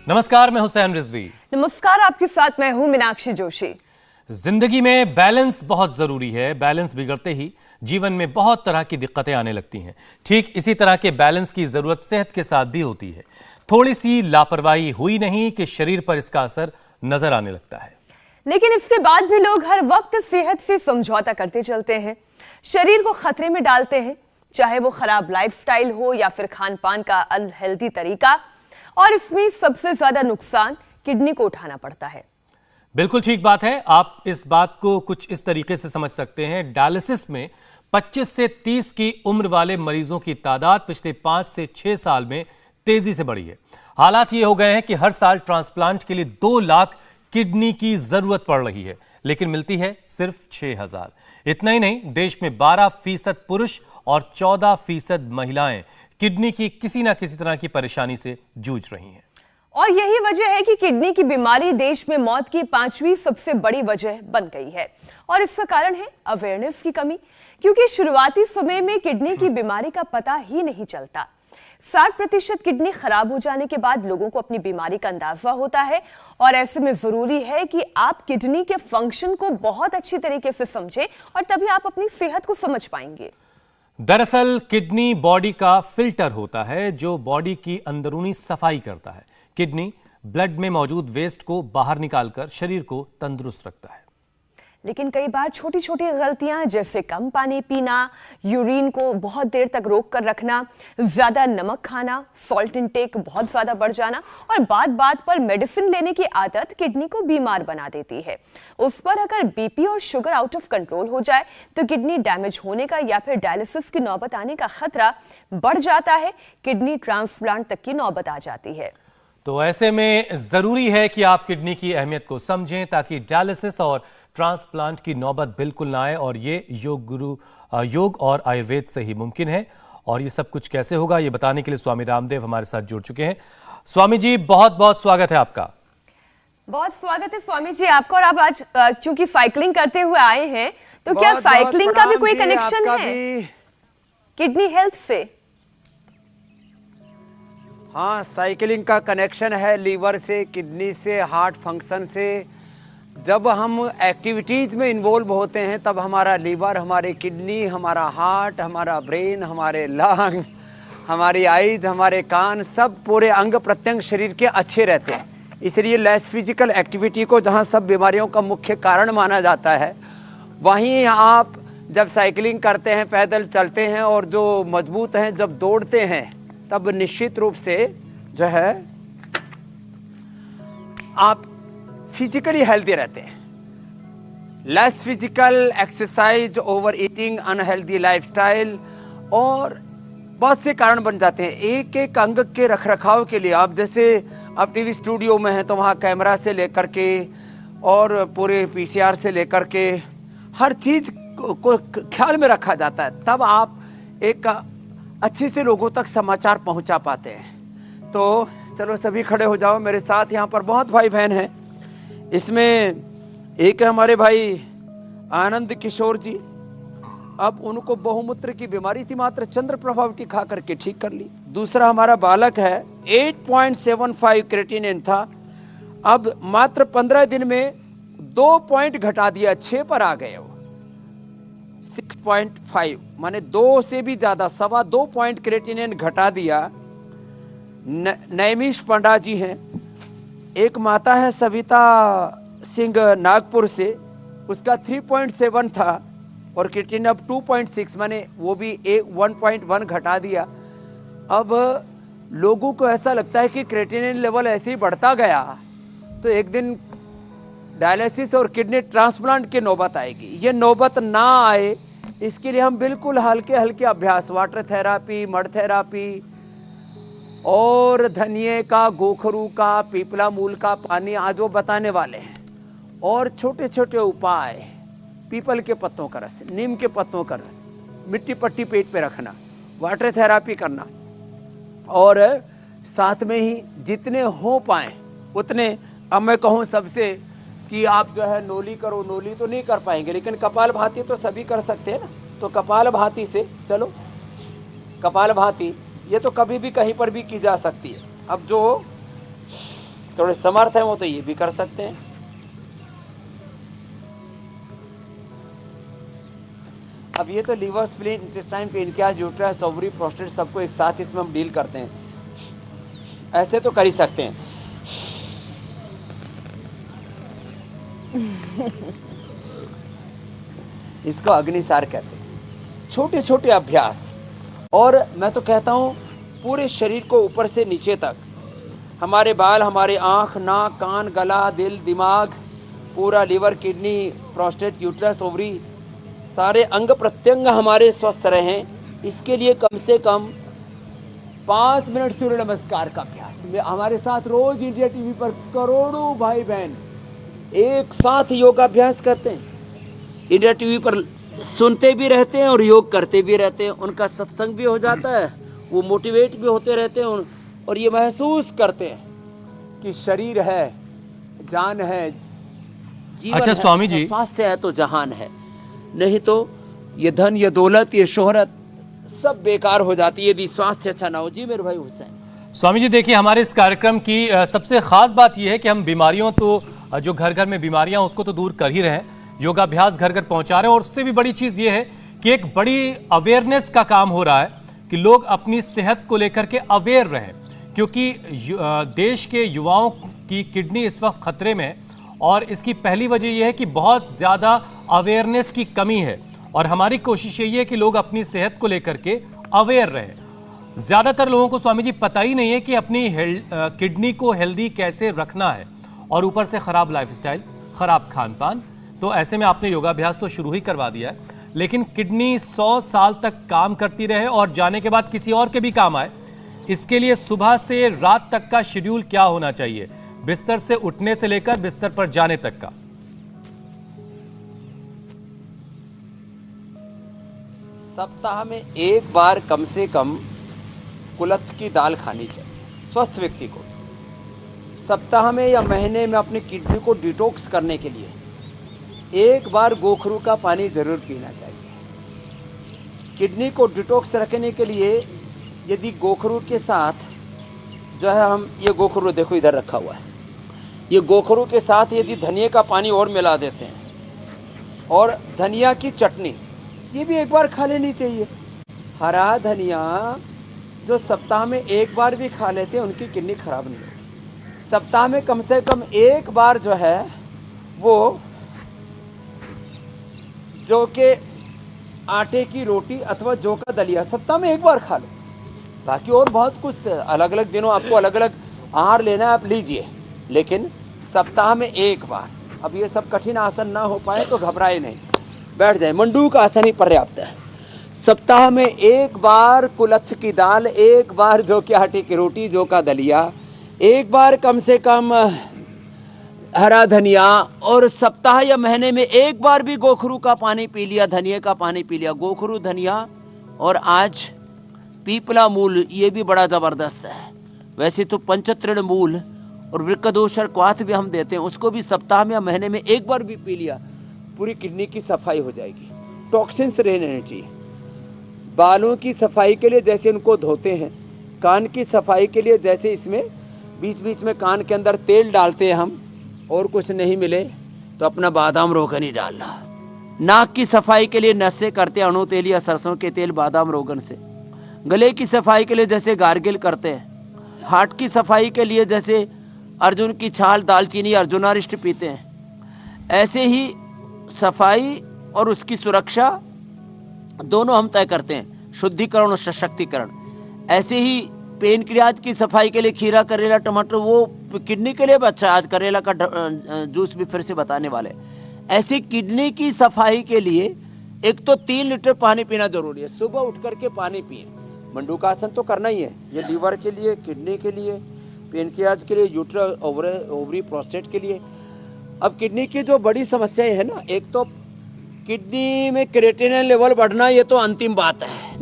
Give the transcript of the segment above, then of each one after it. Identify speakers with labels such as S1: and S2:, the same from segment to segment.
S1: नमस्कार, मैं हुसैन रिजवी।
S2: नमस्कार, आपके साथ मैं हूं मीनाक्षी जोशी।
S1: जिंदगी में बैलेंस बहुत जरूरी है। बैलेंस बिगड़ते ही जीवन में बहुत तरह की दिक्कतें आने लगती हैं। ठीक इसी तरह के बैलेंस की जरूरत सेहत के साथ भी होती है। थोड़ी सी लापरवाही हुई नहीं कि शरीर पर इसका असर नजर आने लगता है।
S2: लेकिन इसके बाद भी लोग हर वक्त सेहत से समझौता करते चलते हैं, शरीर को खतरे में डालते हैं, चाहे वो खराब लाइफस्टाइल हो या फिर खान पान का अनहेल्दी तरीका। और इसमें सबसे ज्यादा नुकसान किडनी को उठाना पड़ता है।
S1: बिल्कुल ठीक बात है। आप इस बात को कुछ इस तरीके से समझ सकते हैं। डायलिसिस में 25 से 30 की उम्र वाले मरीजों की तादाद पिछले 5 से 6 साल में तेजी से बढ़ी है। हालात ये हो गए हैं कि हर साल ट्रांसप्लांट के लिए 2 लाख किडनी की जरूरत पड़ रही है, लेकिन मिलती है सिर्फ 6,000। इतना ही नहीं, देश में 12% पुरुष और 14% महिलाएं किडनी की किसी ना किसी तरह की परेशानी से जूझ रही हैं।
S2: और यही वजह है कि किडनी की बीमारी देश में मौत की 5वीं सबसे बड़ी वजह बन गई है। और इसका कारण है अवेयरनेस की कमी, क्योंकि शुरुआती समय में किडनी की बीमारी का पता ही नहीं चलता। 60% किडनी खराब हो जाने के बाद लोगों को अपनी बीमारी का अंदाजा होता है। और ऐसे में जरूरी है कि आप किडनी के फंक्शन को बहुत अच्छी तरीके से समझें, और तभी आप अपनी सेहत को समझ पाएंगे।
S1: दरअसल किडनी बॉडी का फिल्टर होता है जो बॉडी की अंदरूनी सफाई करता है। किडनी ब्लड में मौजूद वेस्ट को बाहर निकालकर शरीर को तंदुरुस्त रखता है।
S2: लेकिन कई बार छोटी छोटी गलतियां, जैसे कम पानी पीना, यूरिन को बहुत देर तक रोक कर रखना, ज्यादा नमक खाना, सॉल्ट इंटेक बहुत ज्यादा बढ़ जाना और बात बात पर मेडिसिन लेने की आदत किडनी को बीमार बना देती है। उस पर अगर बीपी और शुगर आउट ऑफ कंट्रोल हो जाए तो किडनी डैमेज होने का या फिर डायलिसिस की नौबत आने का खतरा बढ़ जाता है। किडनी ट्रांसप्लांट तक की नौबत आ जाती है।
S1: तो ऐसे में जरूरी है कि आप किडनी की अहमियत को समझें, ताकि डायलिसिस और ट्रांसप्लांट की नौबत बिल्कुल ना आए। और ये योग और आयुर्वेद से ही मुमकिन है। और ये सब कुछ कैसे होगा, ये बताने के लिए स्वामी रामदेव हमारे साथ जुड़ चुके हैं। स्वामी जी, बहुत बहुत स्वागत है आपका।
S2: बहुत स्वागत है स्वामी जी आपका। और आप आज चूंकि साइकिलिंग करते हुए आए हैं, तो क्या साइकिलिंग का भी कोई कनेक्शन है किडनी हेल्थ से?
S3: हाँ, साइकिलिंग का कनेक्शन है लीवर से, किडनी से, हार्ट फंक्शन से। जब हम एक्टिविटीज में इन्वॉल्व होते हैं तब हमारा लीवर, हमारी किडनी, हमारा हार्ट, हमारा ब्रेन, हमारे लंग, हमारी आईज, हमारे कान, सब पूरे अंग प्रत्यंग शरीर के अच्छे रहते हैं। इसलिए लेस फिजिकल एक्टिविटी को जहाँ सब बीमारियों का मुख्य कारण माना जाता है, वहीं आप जब साइकिलिंग करते हैं, पैदल चलते हैं और जो मजबूत हैं, जब दौड़ते हैं, तब निश्चित रूप से जो है आप फिजिकली हेल्दी रहते हैं। Less physical exercise, over eating, unhealthy lifestyle और बहुत से कारण बन जाते हैं। एक एक अंग के रखरखाव के लिए आप जैसे अब टीवी स्टूडियो में हैं तो वहां कैमरा से लेकर के और पूरे पीसीआर से लेकर के हर चीज को ख्याल में रखा जाता है, तब आप एक अच्छे से लोगों तक समाचार पहुंचा पाते हैं। तो चलो सभी खड़े हो जाओ मेरे साथ। यहाँ पर बहुत भाई बहन हैं। इसमें एक है हमारे भाई आनंद किशोर जी। अब उनको बहुमूत्र की बीमारी थी, मात्र चंद्र प्रभाव की खा करके ठीक कर ली। दूसरा हमारा बालक है, 8.75 क्रेटिनिन था, अब मात्र 15 दिन में 2 पॉइंट घटा दिया, 6 पर आ गए। 6.5 माने 2 से भी ज्यादा, 2.25 पॉइंट क्रेटिनिन घटा दिया। नैमिष पंडा जी हैं। एक माता है सविता सिंह नागपुर से, उसका 3.7 था और क्रेटिनिन अब 2.6 माने वो भी 1.1 घटा दिया। अब लोगों को ऐसा लगता है कि क्रेटिनिन लेवल ऐसे ही बढ़ता गया तो एक दिन डायलिसिस और किडनी ट्रांसप्लांट की नौबत आएगी। ये नौबत ना आए इसके लिए हम बिल्कुल हल्के हल्के अभ्यास, वाटर थेरापी, मड थेरापी और धनिए का, गोखरू का, पीपला मूल का पानी आज वो बताने वाले हैं। और छोटे छोटे उपाय, पीपल के पत्तों का रस, नीम के पत्तों का रस, मिट्टी पट्टी पेट पे रखना, वाटर थेरापी करना और साथ में ही जितने हो पाए उतने। अब मैं कहूँ सबसे कि आप जो है नोली करो, नोली तो नहीं कर पाएंगे लेकिन कपाल भाती तो सभी कर सकते हैं ना। तो कपाल भाती से चलो, कपाल भाती ये तो कभी भी कहीं पर भी की जा सकती है। अब जो थोड़े समर्थ हैं वो तो ये भी कर सकते हैं। अब ये तो liver, spleen, intestine, pancreas, uterus, ovary, prostate सबको एक साथ इसमें हम डील करते हैं, ऐसे तो कर ही सकते हैं। इसको अग्निसार कहते हैं। छोटे छोटे अभ्यास, और मैं तो कहता हूं पूरे शरीर को ऊपर से नीचे तक, हमारे बाल, हमारे आंख, नाक, कान, गला, दिल, दिमाग, पूरा liver, kidney, prostate, uterus, ovary, सारे अंग प्रत्यंग हमारे स्वस्थ रहें, इसके लिए कम से कम 5 मिनट सूर्य नमस्कार का अभ्यास। हमारे साथ रोज इंडिया टीवी पर करोड़ों भाई बहन एक साथ योगाभ्यास करते हैं, इंडिया टीवी पर सुनते भी रहते हैं और योग करते भी रहते हैं। उनका सत्संग भी हो जाता है, वो मोटिवेट भी होते रहते हैं और ये महसूस करते हैं कि शरीर है, जान है, जीवन
S1: अच्छा
S3: है,
S1: स्वामी जी,
S3: स्वास्थ्य है तो जहान है, नहीं तो ये धन, ये दौलत, ये शोहरत सब बेकार हो जाती है यदि स्वास्थ्य अच्छा ना हो। जी मेरे भाई हुसैन।
S1: स्वामी जी देखिए, हमारे इस कार्यक्रम की सबसे खास बात यह है कि हम बीमारियों, तो जो घर घर में बीमारियां उसको तो दूर कर ही रहे हैं, योगाभ्यास घर घर पहुंचा रहे हैं, और उससे भी बड़ी चीज ये है कि एक बड़ी अवेयरनेस का काम हो रहा है कि लोग अपनी सेहत को लेकर के अवेयर रहें, क्योंकि देश के युवाओं की किडनी इस वक्त खतरे में है, और इसकी पहली वजह यह है कि बहुत ज्यादा अवेयरनेस की कमी है, और हमारी कोशिश यही है कि लोग अपनी सेहत को लेकर के अवेयर रहें। ज्यादातर लोगों को स्वामी जी पता ही नहीं है कि अपनी किडनी को हेल्दी कैसे रखना है, और ऊपर से खराब लाइफस्टाइल, खराब खान पान। तो ऐसे में आपने योगाभ्यास तो शुरू ही करवा दिया है, लेकिन किडनी 100 साल तक काम करती रहे और जाने के बाद किसी और के भी काम आए, इसके लिए सुबह से रात तक का शेड्यूल क्या होना चाहिए, बिस्तर से उठने से लेकर बिस्तर पर जाने तक का?
S3: सप्ताह में एक बार कम से कम कुलथ की दाल खानी चाहिए स्वस्थ व्यक्ति को। सप्ताह में या महीने में अपनी किडनी को डिटॉक्स करने के लिए एक बार गोखरू का पानी जरूर पीना चाहिए। किडनी को डिटॉक्स रखने के लिए यदि गोखरू के साथ जो है, हम ये गोखरू देखो इधर रखा हुआ है, ये गोखरू के साथ यदि धनिया का पानी और मिला देते हैं और धनिया की चटनी, ये भी एक बार खा लेनी चाहिए। हरा धनिया जो सप्ताह में एक बार भी खा लेते हैं उनकी किडनी खराब नहीं होती। सप्ताह में कम से कम एक बार जो है वो जौ के आटे की रोटी अथवा जौ का दलिया सप्ताह में एक बार खा लो। बाकी और बहुत कुछ अलग अलग दिनों आपको अलग अलग आहार लेना है, आप लीजिए, लेकिन सप्ताह में एक बार। अब ये सब कठिन आसन ना हो पाए तो घबराए नहीं, बैठ जाए, मंडूक आसन ही पर्याप्त है। सप्ताह में एक बार कुलथ की दाल, एक बार जौ के आटे की रोटी, जौ का दलिया, एक बार कम से कम हरा धनिया, और सप्ताह या महीने में एक बार भी गोखरू का पानी पी लिया, धनिया का पानी पी लिया। गोखरू, धनिया और आज पीपला मूल, ये भी बड़ा जबरदस्त है। वैसे तो पंचतृण मूल और वृक्कदोष और क्वाथ भी हम देते हैं, उसको भी सप्ताह में या महीने में एक बार भी पी लिया, पूरी किडनी की सफाई हो जाएगी। टॉक्सिन्स रहने चाहिए। बालों की सफाई के लिए जैसे उनको धोते हैं, कान की सफाई के लिए जैसे इसमें बीच बीच में कान के अंदर तेल डालते हैं हम, और कुछ नहीं मिले तो अपना बादाम रोगन ही डालना। नाक की सफाई के लिए नशे करते हैं अणु तेल या सरसों के तेल बादाम रोगन से। गले की सफाई के लिए जैसे गार्गिल करते हैं। हार्ट की सफाई के लिए जैसे अर्जुन की छाल, दालचीनी, अर्जुनारिष्ट पीते हैं। ऐसे ही सफाई और उसकी सुरक्षा दोनों हम तय करते हैं, शुद्धिकरण और सशक्तिकरण। ऐसे ही पेनक्रियाज की सफाई के लिए खीरा, करेला, टमाटर, वो किडनी के लिए भी अच्छा। आज करेला का जूस भी फिर से बताने वाले। ऐसे किडनी की सफाई के लिए एक तो 3 लीटर पानी पीना जरूरी है। सुबह उठ करके पानी पिए। मंडूकासन तो करना ही है, ये लीवर के लिए, किडनी के लिए, पेनक्रियाज के लिए, यूट्रस, ओवरी, प्रोस्टेट के लिए। अब किडनी की जो बड़ी समस्याएं है ना, एक तो किडनी में क्रिएटिनिन लेवल बढ़ना, ये तो अंतिम बात है।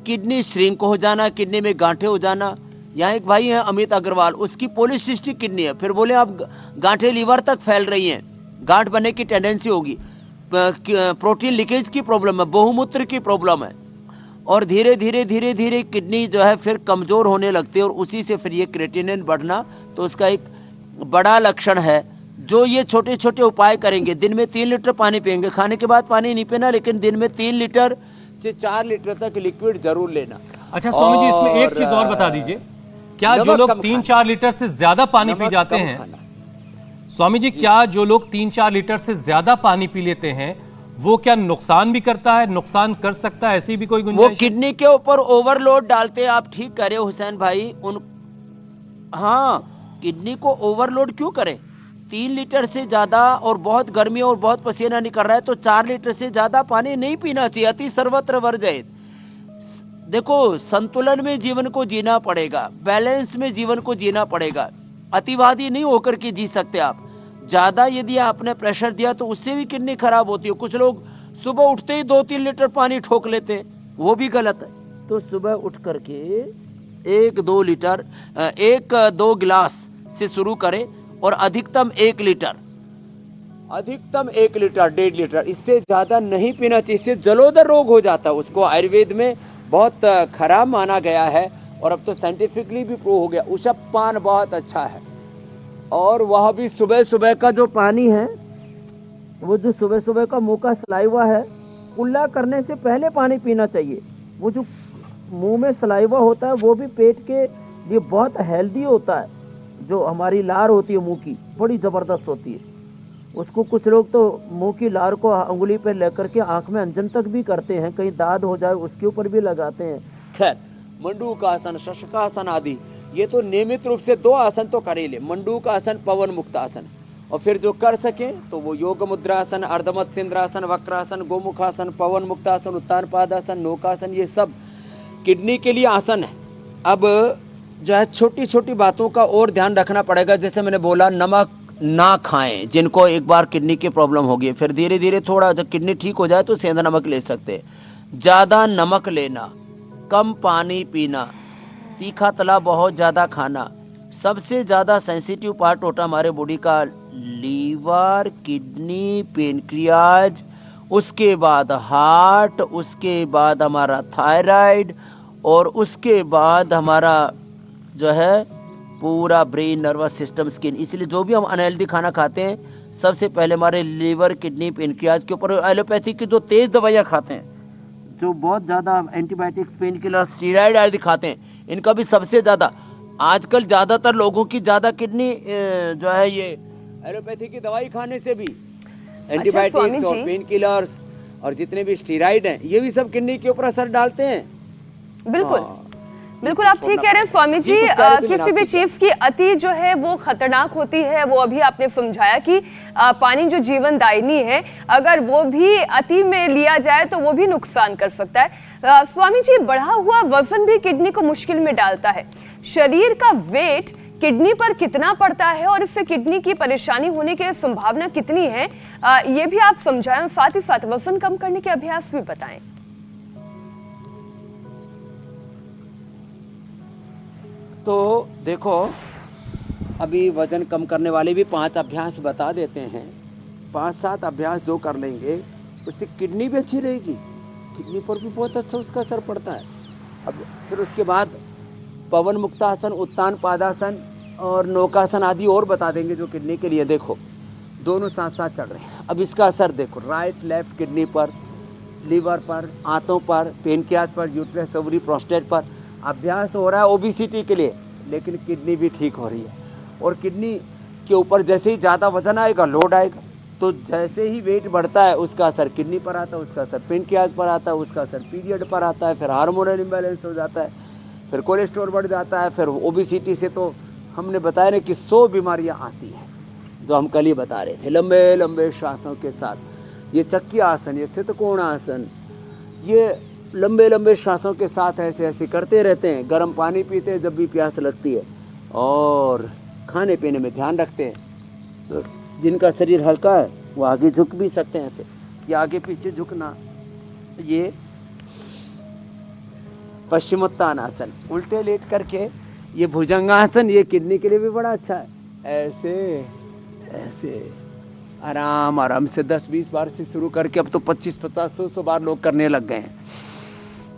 S3: किडनी श्रिंक हो जाना, किडनी में गांठें हो जाना। यहाँ एक भाई है अमित अग्रवाल, उसकी पॉलीसिस्टिक किडनी है, फिर बोले अब गांठें लीवर तक फैल रही हैं, गांठ बनने की टेंडेंसी होगी, प्रोटीन लीकेज की प्रॉब्लम है, बहुमूत्र की प्रॉब्लम है, और धीरे धीरे धीरे धीरे किडनी जो है फिर कमजोर होने लगती है, और उसी से फिर ये क्रिएटिनिन बढ़ना, तो उसका एक बड़ा लक्षण है। जो ये छोटे छोटे उपाय करेंगे, दिन में 3 लीटर पानी पिएंगे, खाने के बाद पानी नहीं पीना, लेकिन दिन में 3 लीटर से 4 लीटर तक लिक्विड जरूर लेना।
S1: अच्छा स्वामी जी, इसमें एक चीज और बता दीजिए, क्या जो लोग 3-4 लीटर से ज्यादा पानी पी जाते हैं, स्वामी जी क्या जो लोग 3-4 लीटर से ज्यादा पानी पी लेते हैं वो क्या नुकसान भी करता है, नुकसान कर सकता है, ऐसी भी कोई गुंजाइश?
S3: वो किडनी के ऊपर ओवरलोड डालते हैं। आप ठीक करे हुसैन भाई, हाँ, किडनी को ओवरलोड क्यों करें? 3 लीटर से ज्यादा, और बहुत गर्मी और बहुत पसीना निकल रहा है तो 4 लीटर से ज्यादा पानी नहीं पीना चाहिए। अति सर्वत्र वर्जयेत। देखो, संतुलन में जीवन को जीना पड़ेगा, बैलेंस में जीवन को जीना पड़ेगा। अतिवादी नहीं होकर के जी सकते आप। ज्यादा यदि आपने प्रेशर दिया तो उससे भी किडनी खराब होती है। कुछ लोग सुबह उठते ही 2-3 लीटर पानी ठोक लेते हैं, वो भी गलत है। तो सुबह उठ करके 1-2 लीटर, 1-2 गिलास से शुरू करें और अधिकतम 1 लीटर, अधिकतम 1 लीटर, 1.5 लीटर, इससे ज्यादा नहीं पीना चाहिए। इससे जलोदर रोग हो जाता है। उसको आयुर्वेद में बहुत खराब माना गया है और अब तो साइंटिफिकली भी प्रूव हो गया। ऊषभ पान बहुत अच्छा है, और वह भी सुबह सुबह का जो पानी है, वो जो सुबह सुबह का मुंह का सलाइवा है, कुल्ला करने से पहले पानी पीना चाहिए। वो जो मुंह में सलाइवा होता है वो भी पेट के लिए बहुत हेल्दी होता है। जो हमारी लार होती है मुंह की, बड़ी जबरदस्त होती है। उसको कुछ लोग तो मुंह की लार को अंगुली पे लेकर के आंख में अंजन तक भी करते हैं, कहीं दाद हो जाए उसके ऊपर भी लगाते हैं। खैर, मंडूकासन, शशकासन आदि ये तो नियमित रूप से 2 आसन तो कर ही ले। मंडूकासन, पवन मुक्त आसन, और फिर जो कर सके तो वो योग मुद्रासन, अर्धमत सिंद्रासन, वक्रासन, गोमुखासन, पवन मुक्तासन, उत्तान पादासन, नौकासन, ये सब किडनी के लिए आसन है। अब जो है छोटी छोटी बातों का और ध्यान रखना पड़ेगा। जैसे मैंने बोला, नमक ना खाएं। जिनको एक बार किडनी की प्रॉब्लम होगी, फिर धीरे धीरे थोड़ा जब किडनी ठीक हो जाए तो सेंधा नमक ले सकते हैं। ज्यादा नमक लेना, कम पानी पीना, तीखा तला बहुत ज्यादा खाना। सबसे ज्यादा सेंसिटिव पार्ट होता है हमारे बॉडी का लीवर, किडनी, पेनक्रियाज, उसके बाद हार्ट, उसके बाद हमारा थायराइड, और उसके बाद हमारा जो है पूरा ब्रेन, नर्वस सिस्टम, स्किन। इसलिए जो भी हम अनहेल्दी खाना खाते हैं, सबसे पहले हमारे लीवर, किडनी, पेनक्रियाज के ऊपर। एलोपैथी की जो तेज दवाइयाँ खाते हैं, जो बहुत ज्यादा एंटीबायोटिक्स, पेन किलर, स्टीरॉइड आदि खाते हैं, इनका भी सबसे ज्यादा आजकल ज्यादातर लोगों की ज्यादा किडनी जो है ये एलोपैथी की दवाई खाने से भी, एंटीबायोटिक्स और पेन किलर्स और जितने भी स्टीरॉइड हैं, ये भी सब किडनी के ऊपर असर डालते हैं।
S2: बिल्कुल बिल्कुल, आप ठीक कह रहे हैं स्वामी जी। किसी भी चीज की अति जो है वो खतरनाक होती है। वो अभी आपने समझाया कि पानी जो जीवन दायिनी है, अगर वो भी अति में लिया जाए तो वो भी नुकसान कर सकता है। स्वामी जी, बढ़ा हुआ वजन भी किडनी को मुश्किल में डालता है। शरीर का वेट किडनी पर कितना पड़ता है और इससे किडनी की परेशानी होने की संभावना कितनी है, ये भी आप समझाएं। साथ ही साथ वजन कम करने के अभ्यास भी बताएं।
S3: तो देखो, अभी वजन कम करने वाले भी 5 अभ्यास बता देते हैं। 5-7 अभ्यास जो कर लेंगे उससे किडनी भी अच्छी रहेगी, किडनी पर भी बहुत अच्छा उसका असर पड़ता है। अब फिर उसके बाद पवन मुक्तासन, उत्तान पादासन और नौकासन आदि और बता देंगे जो किडनी के लिए। देखो, दोनों साथ साथ चल रहे हैं। अब इसका असर देखो, राइट लेफ्ट किडनी पर, लीवर पर, आंतों पर, पेनक्रियाज पर, यूट्रस, ओवरी, प्रोस्टेट पर अभ्यास हो रहा है ओबेसिटी के लिए, लेकिन किडनी भी ठीक हो रही है। और किडनी के ऊपर जैसे ही ज़्यादा वजन आएगा, लोड आएगा, तो जैसे ही वेट बढ़ता है उसका असर किडनी पर आता है, उसका असर पेनक्रियाज पर आता है, उसका असर पीरियड पर आता है, फिर हार्मोनल इम्बैलेंस हो जाता है, फिर कोलेस्ट्रॉल बढ़ जाता है, फिर ओबेसिटी से तो हमने बताया ना कि 100 बीमारियाँ आती हैं, जो हम कल ही बता रहे थे। लंबे लंबे श्वासों के साथ ये चक्की आसन, ये स्थित कोण आसन, ये लंबे लंबे श्वासों के साथ ऐसे ऐसे करते रहते हैं। गर्म पानी पीते हैं जब भी प्यास लगती है, और खाने पीने में ध्यान रखते हैं। तो जिनका शरीर हल्का है वो आगे झुक भी सकते हैं, ऐसे या आगे पीछे झुकना। ये पश्चिमोत्तान आसन, उल्टे लेट करके ये भुजंगासन, ये किडनी के लिए भी बड़ा अच्छा है। ऐसे ऐसे आराम आराम से 10-20 बार से शुरू करके अब तो 25-50-100 बार लोग करने लग गए हैं।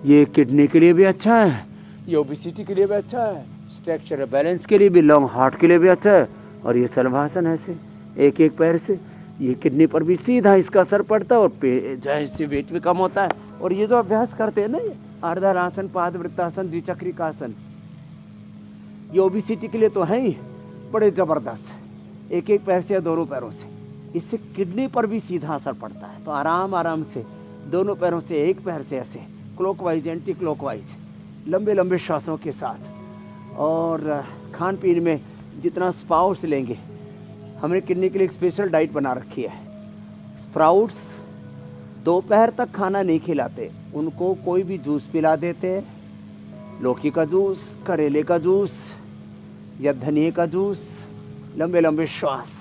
S3: ये किडनी के लिए भी अच्छा है, ये ओबेसिटी के लिए भी अच्छा है, स्ट्रक्चरल बैलेंस के लिए भी, लॉन्ग हार्ट के लिए भी अच्छा है, और ये शलभासन ऐसे एक एक पैर से, ये किडनी पर भी सीधा इसका असर पड़ता है और जो है इससे वेट भी कम होता है। और ये जो अभ्यास करते हैं ना, ये अर्धरासन, पादवृत्तासन, द्विचक्रिकासन, ये ओबेसिटी के लिए तो है ही बड़े जबरदस्त, एक एक पैर से या दोनों पैरों से, इससे किडनी पर भी सीधा असर पड़ता है। तो आराम आराम से दोनों पैरों से, एक पैर से ऐसे क्लॉकवाइज, एंटी क्लॉकवाइज, लंबे लंबे श्वासों के साथ। और खान पीन में जितना स्प्राउट्स लेंगे, हमने किडनी के लिए एक स्पेशल डाइट बना रखी है। स्प्राउट्स दोपहर तक खाना नहीं खिलाते, उनको कोई भी जूस पिला देते हैं, लौकी का जूस, करेले का जूस या धनिए का जूस, लंबे लंबे श्वास,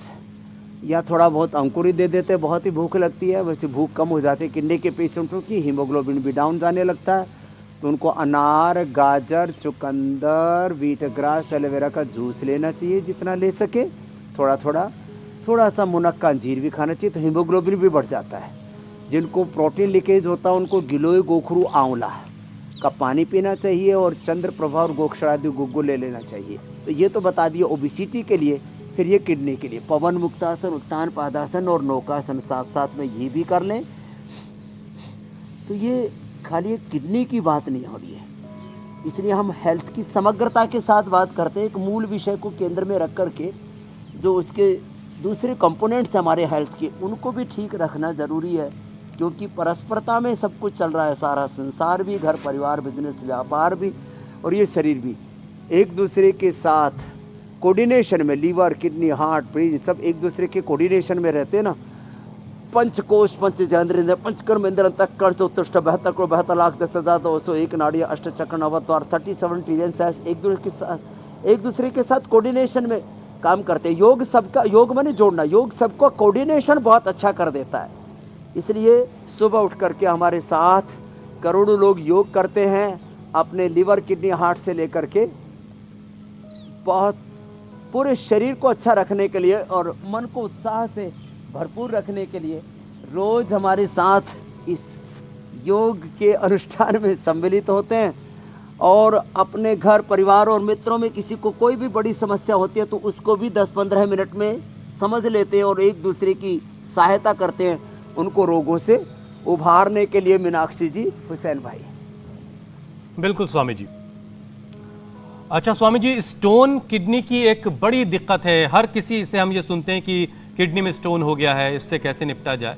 S3: या थोड़ा बहुत अंकुरित दे देते हैं। बहुत ही भूख लगती है, वैसे भूख कम हो जाती है किडनी के पेशेंटों की, हीमोग्लोबिन भी डाउन जाने लगता है, तो उनको अनार, गाजर, चुकंदर, व्हीट ग्रास, एलोवेरा का जूस लेना चाहिए जितना ले सके, थोड़ा सा मुनक्का अंजीर भी खाना चाहिए, तो हीमोग्लोबिन भी बढ़ जाता है। जिनको प्रोटीन लीकेज होता है उनको गिलोय, गोखरू, आंवला का पानी पीना चाहिए और चंद्र प्रभा और गोक्षरादि गुग्गु ले लेना चाहिए। तो ये तो बता दिए ओबेसिटी के लिए। फिर ये किडनी के लिए पवन मुक्तासन, उत्तान पादासन और नौकासन साथ साथ में ये भी कर लें। तो ये खाली एक किडनी की बात नहीं हो रही है, इसलिए हम हेल्थ की समग्रता के साथ बात करते हैं, एक मूल विषय को केंद्र में रख करके जो उसके दूसरे कंपोनेंट्स हमारे हेल्थ के, उनको भी ठीक रखना जरूरी है, क्योंकि परस्परता में सब कुछ चल रहा है। सारा संसार भी, घर परिवार, बिजनेस, व्यापार भी और ये शरीर भी एक दूसरे के साथ कोऑर्डिनेशन में, लीवर, किडनी, हार्ट, ब्रेन सब एक दूसरे के कोऑर्डिनेशन में रहते हैं ना। पंचकोश, पंचचंद्रेंद्र, पंचकर्मेंद्र, तक्कर, चतुष्ट, 72 करोड़ 72 लाख 10,201 नाड़ियां, अष्ट चक्र, नवद्वार, 37 ट्रिलियन सेल्स एक दूसरे के साथ कोऑर्डिनेशन में काम करते हैं। योग सबका, योग माने जोड़ना, योग सबको कोऑर्डिनेशन बहुत अच्छा कर देता है। इसलिए सुबह उठ करके हमारे साथ करोड़ों लोग योग करते हैं, अपने लीवर, किडनी, हार्ट से लेकर के बहुत पूरे शरीर को अच्छा रखने के लिए और मन को उत्साह से भरपूर रखने के लिए रोज हमारे साथ इस योग के अनुष्ठान में सम्मिलित होते हैं। और अपने घर परिवार और मित्रों में किसी को कोई भी बड़ी समस्या होती है तो उसको भी 10-15 मिनट में समझ लेते हैं और एक दूसरे की सहायता करते हैं उनको रोगों से उभारने के लिए। मीनाक्षी जी, हुसैन भाई।
S1: बिल्कुल स्वामी जी। अच्छा स्वामी जी, स्टोन किडनी की एक बड़ी दिक्कत है, हर किसी से हम ये सुनते हैं कि किडनी में स्टोन हो गया है, इससे कैसे निपटा जाए।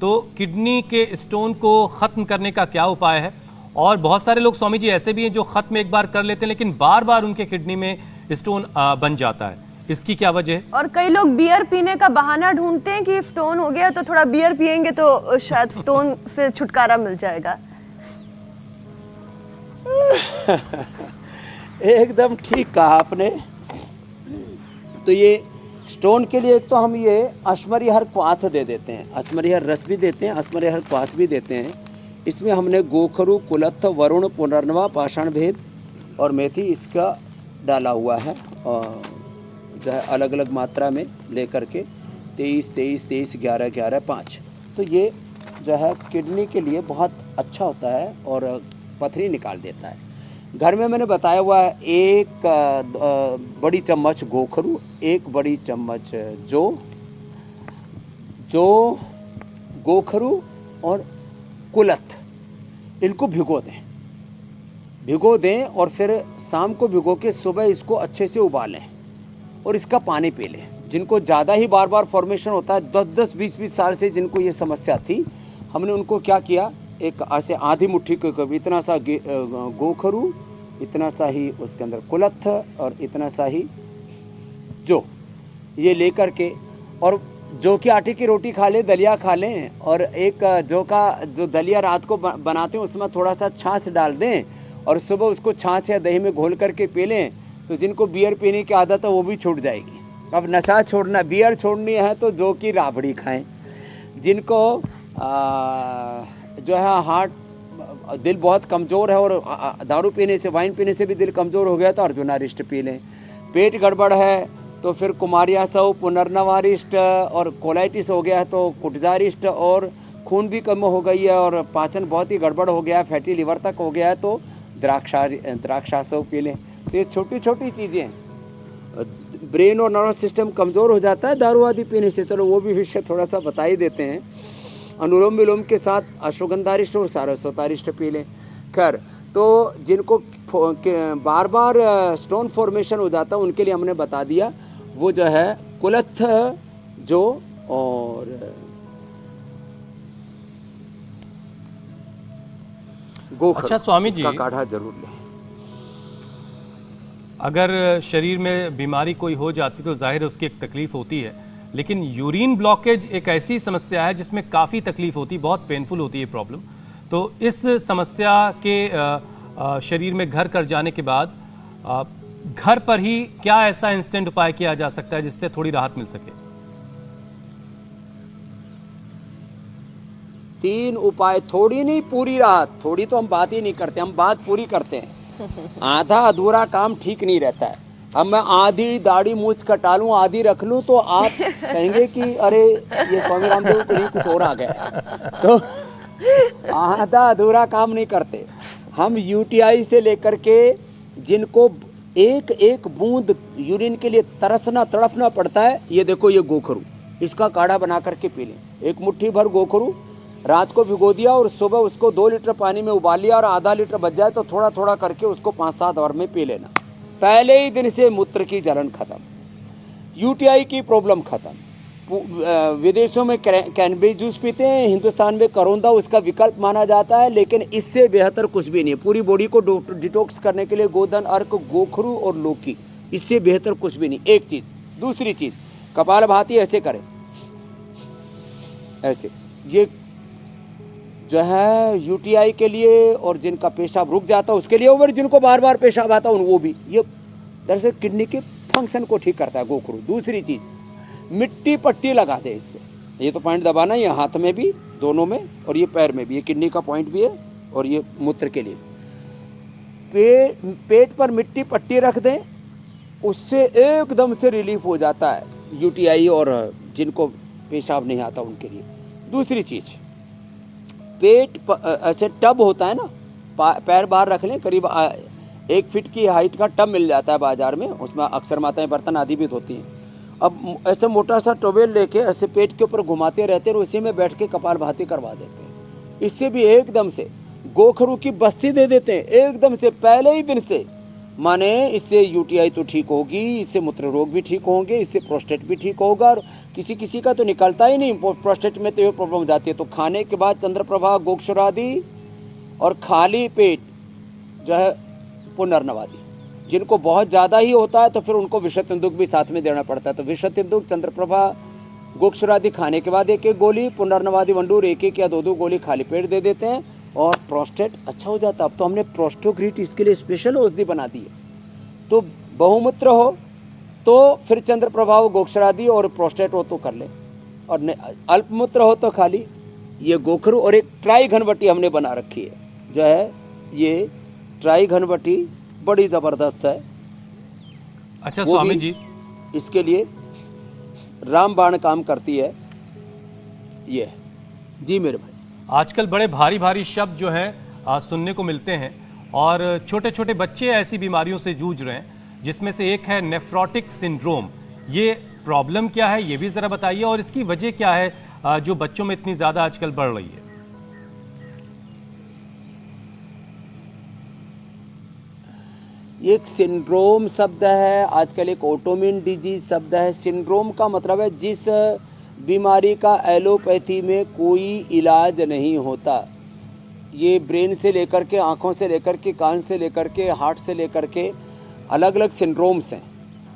S1: तो किडनी के स्टोन को ख़त्म करने का क्या उपाय है? और बहुत सारे लोग स्वामी जी ऐसे भी हैं जो ख़त्म एक बार कर लेते हैं लेकिन बार बार उनके किडनी में स्टोन बन जाता है, इसकी क्या वजह है? और
S2: कई लोग बियर पीने का बहाना ढूंढते हैं कि स्टोन हो गया तो थोड़ा बियर पियेंगे तो शायद स्टोन से छुटकारा मिल जाएगा।
S3: एकदम ठीक कहा आपने। तो ये स्टोन के लिए एक तो हम ये अश्मरिहर क्वाथ दे देते हैं, अश्मरिहर रस भी देते हैं, अश्मरिहर क्वाथ भी देते हैं। इसमें हमने गोखरू, कुलत्थ, वरुण, पुनर्नवा, पाषाण भेद और मेथी इसका डाला हुआ है, और जो है अलग अलग मात्रा में लेकर के 23, 23, 23, 11, 11, 5। तो ये जो है किडनी के लिए बहुत अच्छा होता है और पथरी निकाल देता है। घर में मैंने बताया हुआ है, एक बड़ी चम्मच गोखरू, एक बड़ी चम्मच जो गोखरू और कुलत्थ, इनको भिगो दें और फिर शाम को भिगो के सुबह इसको अच्छे से उबालें और इसका पानी पी लें। जिनको ज़्यादा ही बार बार फॉर्मेशन होता है, 10-10, 20-20 साल से जिनको ये समस्या थी, हमने उनको क्या किया, एक ऐसे आधी मुट्ठी को इतना सा गोखरू, इतना सा ही उसके अंदर कुलत्थ और इतना सा ही जो, ये लेकर के, और जो की आटे की रोटी खा लें, दलिया खा लें, और एक जो दलिया रात को बनाते हैं उसमें थोड़ा सा छाछ डाल दें और सुबह उसको छाछ या दही में घोल करके पी लें। तो जिनको बियर पीने की आदत है वो भी छूट जाएगी। अब नशा छोड़ना, बियर छोड़नी है तो जो की राबड़ी खाएं। जिनको जो है हार्ट, दिल बहुत कमज़ोर है और दारू पीने से, वाइन पीने से भी दिल कमज़ोर हो गया तो अर्जुनारिष्ट पी लें। पेट गड़बड़ है तो फिर कुमारियासव, पुनर्नवारिष्ट, और कोलाइटिस हो गया है तो कुटजारिष्ट, और खून भी कम हो गई है और पाचन बहुत ही गड़बड़ हो गया है, फैटी लिवर तक हो गया है तो द्राक्षासव पी लें। तो ये छोटी छोटी चीज़ें ब्रेन और नर्वस सिस्टम कमजोर हो जाता है दारू आदि पीने से। चलो वो भी विषय थोड़ा सा बता ही देते हैं। अनुलोम विलोम के साथ अश्वगंधारिष्ट और सारस्वतारिष्ट पी लें। खैर, तो जिनको बार बार स्टोन फॉर्मेशन हो जाता है उनके लिए हमने बता दिया, वो जो है कुलथ जो और गोखर,
S1: अच्छा स्वामी जी,
S3: का काढ़ा जरूर लें।
S1: अगर शरीर में बीमारी कोई हो जाती तो जाहिर है उसकी एक तकलीफ होती है, लेकिन यूरिन ब्लॉकेज एक ऐसी समस्या है जिसमें काफ़ी तकलीफ होती है, बहुत पेनफुल होती है प्रॉब्लम। तो इस समस्या के शरीर में घर कर जाने के बाद घर पर ही क्या ऐसा इंस्टेंट उपाय किया जा सकता है जिससे थोड़ी राहत मिल सके?
S3: 3 उपाय, थोड़ी नहीं पूरी राहत। थोड़ी तो हम बात ही नहीं करते, हम बात पूरी करते हैं। आधा अधूरा काम ठीक नहीं रहता है। अब मैं आधी दाढ़ी मूछ कटा लूं, आधी रख लूं, तो आप कहेंगे कि अरे ये स्वामी रामदेव को नहीं कुछ और आ गया। तो आधा अधूरा काम नहीं करते हम। यूटीआई से लेकर के जिनको एक एक बूंद यूरिन के लिए तरसना तड़पना पड़ता है, ये देखो ये गोखरू, इसका काढ़ा बना करके पी लें। एक मुट्ठी भर गोखरू रात को भिगो दिया और सुबह उसको 2 लीटर पानी में उबाल लिया और आधा लीटर बच जाए तो थोड़ा थोड़ा करके उसको 5-7 आवर में पी लेना। पहले ही दिन से मूत्र की जलन खत्म, यूटीआई की प्रॉब्लम खत्म। विदेशों में कैनबेरी जूस पीते हैं, हिंदुस्तान में करौंदा उसका विकल्प माना जाता है, लेकिन इससे बेहतर कुछ भी नहीं है। पूरी बॉडी को डिटॉक्स करने के लिए गोधन, अर्क, गोखरू और लौकी, इससे बेहतर कुछ भी नहीं। एक चीज। दूसरी चीज, कपालभाति ऐसे करें, ऐसे। ये जो है यूटीआई के लिए और जिनका पेशाब रुक जाता है उसके लिए, और जिनको बार बार पेशाब आता है वो भी। ये दरअसल किडनी के फंक्शन को ठीक करता है गोखरू। दूसरी चीज, मिट्टी पट्टी लगा दे इस पे। ये तो पॉइंट दबाना, ये हाथ में भी, दोनों में, और ये पैर में भी। ये किडनी का पॉइंट भी है और ये मूत्र के लिए। पेट पर मिट्टी पट्टी रख दें, उससे एकदम से रिलीफ हो जाता है यूटीआई और जिनको पेशाब नहीं आता उनके लिए। दूसरी चीज, पेट ऐसे टब होता है ना, पैर बाहर रख लें, करीब 1 फीट की हाइट का टब मिल जाता है बाजार में, उसमें अक्सर माताएं बर्तन आदि भी धोती हैं। अब ऐसे मोटा सा टॉवेल लेके ऐसे पेट के ऊपर घुमाते रहते हैं और उसी में बैठ के कपालभाति करवा देते हैं। इससे भी एकदम से गोखरू की बस्ती दे देते हैं, एकदम से पहले ही दिन से। माने इससे यूटीआई तो ठीक होगी, इससे मूत्र रोग भी ठीक होंगे, इससे प्रोस्टेट भी ठीक होगा। और किसी किसी का तो निकलता ही नहीं प्रोस्टेट में, तो ये प्रॉब्लम हो जाती है। तो खाने के बाद चंद्रप्रभा, गोक्षरादि और खाली पेट जो है पुनर्नवादी। जिनको बहुत ज्यादा ही होता है तो फिर उनको विषतिंदुक भी साथ में देना पड़ता है। तो विषतिंदुक, चंद्रप्रभा, गोक्षरादि खाने के बाद 1-1 गोली, पुनर्नवादी वंडूर 1-1 या 2-2 गोली खाली पेट दे देते हैं और प्रोस्टेट अच्छा हो जाता है। अब तो हमने प्रोस्टोग्रीट इसके लिए स्पेशल औषधि बना दी है। तो बहुमूत्र हो तो फिर चंद्रप्रभा हो, गोक्षरादि, और प्रोस्टेट हो तो कर ले, और अल्पमूत्र हो तो खाली ये गोखरू। और एक ट्राई घनवटी हमने बना रखी है, जो है ये ट्राई घनवटी बड़ी जबरदस्त है।
S1: अच्छा स्वामी जी,
S3: इसके लिए रामबाण काम करती है ये। जी मेरे भाई,
S1: आजकल बड़े भारी भारी शब्द जो हैं सुनने को मिलते हैं और छोटे छोटे बच्चे ऐसी बीमारियों से जूझ रहे हैं, जिसमें से एक है नेफ्रोटिक सिंड्रोम। ये प्रॉब्लम क्या है ये भी ज़रा बताइए, और इसकी वजह क्या है जो बच्चों में इतनी ज़्यादा आजकल बढ़ रही है?
S3: एक सिंड्रोम शब्द है आजकल, एक ऑटोइम्यून डिजीज शब्द है। सिंड्रोम का मतलब है जिस बीमारी का एलोपैथी में कोई इलाज नहीं होता। ये ब्रेन से लेकर के, आंखों से लेकर के, कान से लेकर के, हार्ट से लेकर के अलग अलग सिंड्रोम्स हैं।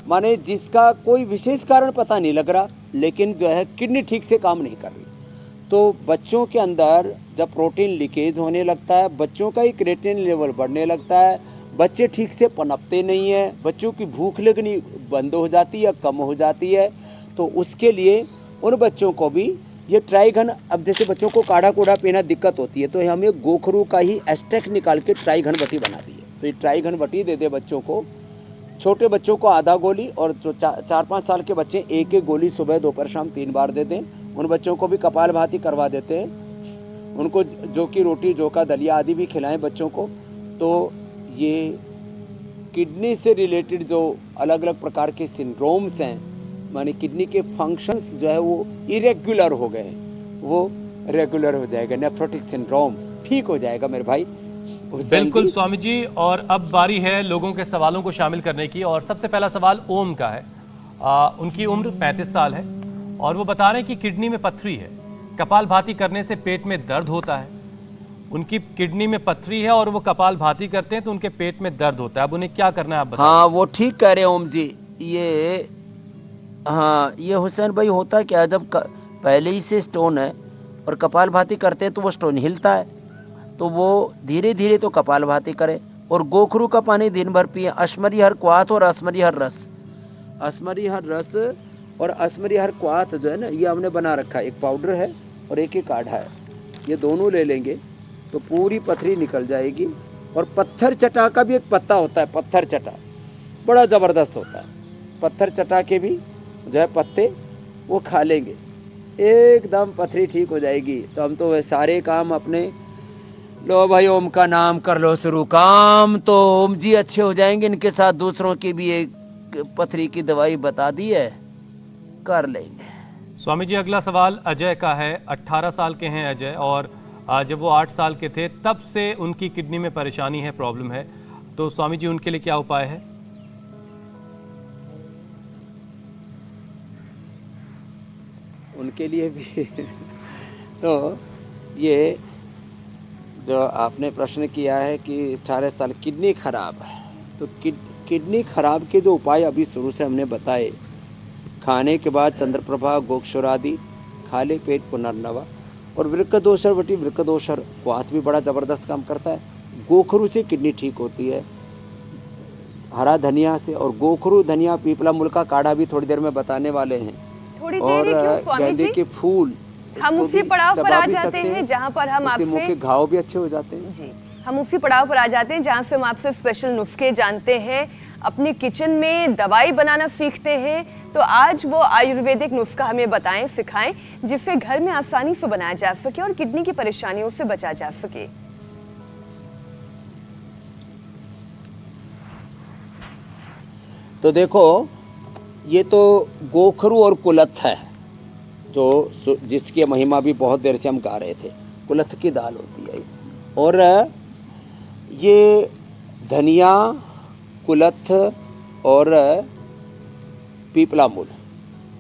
S3: माने जिसका कोई विशेष कारण पता नहीं लग रहा, लेकिन जो है किडनी ठीक से काम नहीं कर रही। तो बच्चों के अंदर जब प्रोटीन लीकेज होने लगता है, बच्चों का ही क्रिएटिनिन लेवल बढ़ने लगता है, बच्चे ठीक से पनपते नहीं है, बच्चों की भूख लगनी बंद हो जाती है या कम हो जाती है। तो उसके लिए उन बच्चों को भी ये ट्राइघन, अब जैसे बच्चों को काढ़ा कूढ़ा पीना दिक्कत होती है तो हमें गोखरू का ही एक्सट्रैक्ट निकाल के ट्राइघन बटी बना दी है। तो ये ट्राइघन बटी दे दे बच्चों को, छोटे बच्चों को आधा गोली, और जो 4-5 साल के बच्चे 1-1 गोली सुबह दोपहर शाम 3 बार दे दें। उन बच्चों को भी कपालभाति करवा देते हैं, उनको जौ की रोटी, जौ का दलिया आदि भी खिलाएं बच्चों को। तो ये किडनी से रिलेटेड जो अलग अलग प्रकार के सिंड्रोम्स हैं, माने किडनी के फंक्शंस जो है वो इरेगुलर हो गए, वो रेगुलर हो जाएगा। नेफ्रोटिक सिंड्रोम ठीक हो जाएगा मेरे भाई।
S1: बिल्कुल स्वामी जी, और अब बारी है लोगों के सवालों को शामिल करने की। और सबसे पहला सवाल ओम का है। उनकी उम्र 35 साल है और वो बता रहे हैं कि किडनी में पथरी है, कपालभाति करने से पेट में दर्द होता है। उनकी किडनी में पथरी है और वो कपालभाति करते हैं तो उनके पेट में दर्द होता है। अब उन्हें क्या करना है आप बताइए।
S3: हाँ, वो ठीक कह रहे हैं ओम जी। ये हुसैन भाई होता क्या, जब पहले ही से स्टोन है और कपालभाति करते हैं तो वो स्टोन हिलता है, तो वो धीरे धीरे तो कपालभाति करे और गोखरू का पानी दिन भर पिए। अश्मरी हर क्वाथ और अश्मरी हर रस, अश्मरी हर रस और अश्मरी हर क्वाथ जो है ना, ये हमने बना रखा है। एक पाउडर है और एक ही काढ़ा है, ये दोनों ले लेंगे तो पूरी पथरी निकल जाएगी। और पत्थर चटा का भी एक पत्ता होता है, पत्थर चटा बड़ा जबरदस्त होता है। पत्थर चटा के भी जो है पत्ते वो खा लेंगे, एकदम पथरी ठीक हो जाएगी। तो हम तो वे सारे काम अपने, लो भाई ओम का नाम कर लो शुरू, काम तो ओम जी अच्छे हो जाएंगे। इनके साथ दूसरों की भी एक पथरी की दवाई बता दी है, कर लेंगे।
S1: स्वामी जी अगला सवाल अजय का है। 18 साल के हैं अजय और जब वो 8 साल के थे तब से उनकी किडनी में परेशानी है, प्रॉब्लम है। तो स्वामी जी उनके लिए क्या उपाय है?
S3: उनके लिए भी तो ये जो आपने प्रश्न किया है कि 18 साल किडनी खराब है, तो किडनी खराब के जो उपाय अभी शुरू से हमने बताए, खाने के बाद चंद्रप्रभा गोक्षुरादि, खाली पेट पुनर्नवा, और वृक्कदोषर वटी वृक्कदोषर क्वाथ भी बड़ा जबरदस्त काम करता है। गोखरू से किडनी ठीक होती है, हरा धनिया से, और गोखरू धनिया पीपला मूल का काढ़ा भी थोड़ी देर में बताने वाले हैं।
S2: थोड़ी
S3: और
S2: देर क्यों स्वामी
S3: गेंदे
S2: जी?
S3: के फूल,
S2: हम उसी पड़ाव पर आ जाते हैं जहां पर हम आपसे,
S3: मुंह के घाव भी अच्छे हो जाते हैं
S2: जी, हम उसी पड़ाव पर आ जाते हैं जहां से हम आपसे स्पेशल नुस्खे जानते हैं, अपने किचन में दवाई बनाना सीखते हैं। तो आज वो आयुर्वेदिक नुस्खा हमें बताएं, सिखाएं, जिससे घर में आसानी से बनाया जा सके और किडनी की परेशानियों से बचा जा सके।
S3: तो देखो, ये तो गोखरू और कुलथ है, जो जिसकी महिमा भी बहुत देर से हम गा रहे थे। कुलथ की दाल होती है, और ये धनिया, कुलथ और पीपला मूल,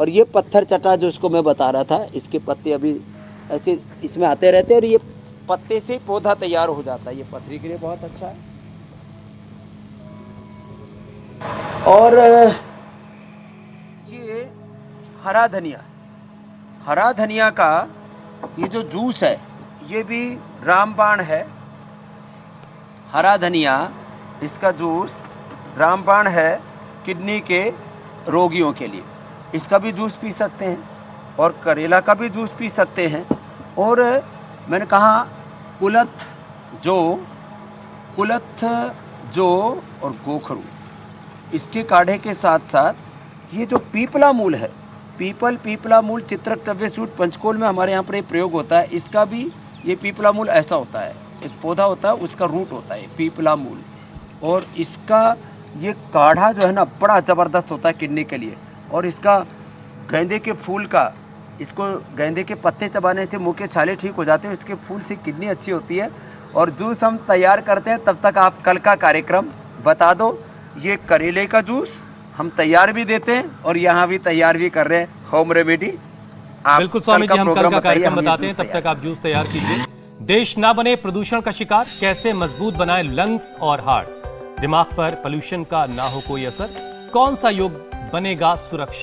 S3: और ये पत्थर चटा जो इसको मैं बता रहा था, इसके पत्ते अभी ऐसे इसमें आते रहते हैं और ये पत्ते से पौधा तैयार हो जाता है। ये पथरी के लिए बहुत अच्छा है। और ये हरा धनिया, हरा धनिया का ये जो जूस है, ये भी रामबाण है। हरा धनिया, इसका जूस रामबाण है किडनी के रोगियों के लिए। इसका भी जूस पी सकते हैं और करेला का भी जूस पी सकते हैं। और मैंने कहा कुलथ जो और गोखरू, इसके काढ़े के साथ साथ ये जो पीपला मूल है, पीपला मूल चित्रक तव्यसूट पंचकोल में हमारे यहाँ पर ये प्रयोग होता है। इसका भी ये पीपला मूल ऐसा होता है, एक पौधा होता है, उसका रूट होता है पीपला मूल, और इसका ये काढ़ा जो है ना बड़ा जबरदस्त होता है किडनी के लिए। और इसका गेंदे के फूल का, इसको गेंदे के पत्ते चबाने से मुंह के छाले ठीक हो जाते हैं, इसके फूल से किडनी अच्छी होती है। और जूस हम तैयार करते हैं, तब तक आप कल का कार्यक्रम बता दो। ये करेले का जूस हम तैयार भी देते हैं और यहाँ भी तैयार भी कर रहे हैं, होम रेमेडी।
S1: बिल्कुल स्वामी जी, हम कल का कार्यक्रम बताते हैं, तब तक आप जूस तैयार कीजिए। देश ना बने प्रदूषण का शिकार, कैसे मजबूत बनाए लंग्स और हार्ट, दिमाग पर पोल्यूशन का ना हो कोई असर, कौन सा योग बनेगा सुरक्षा।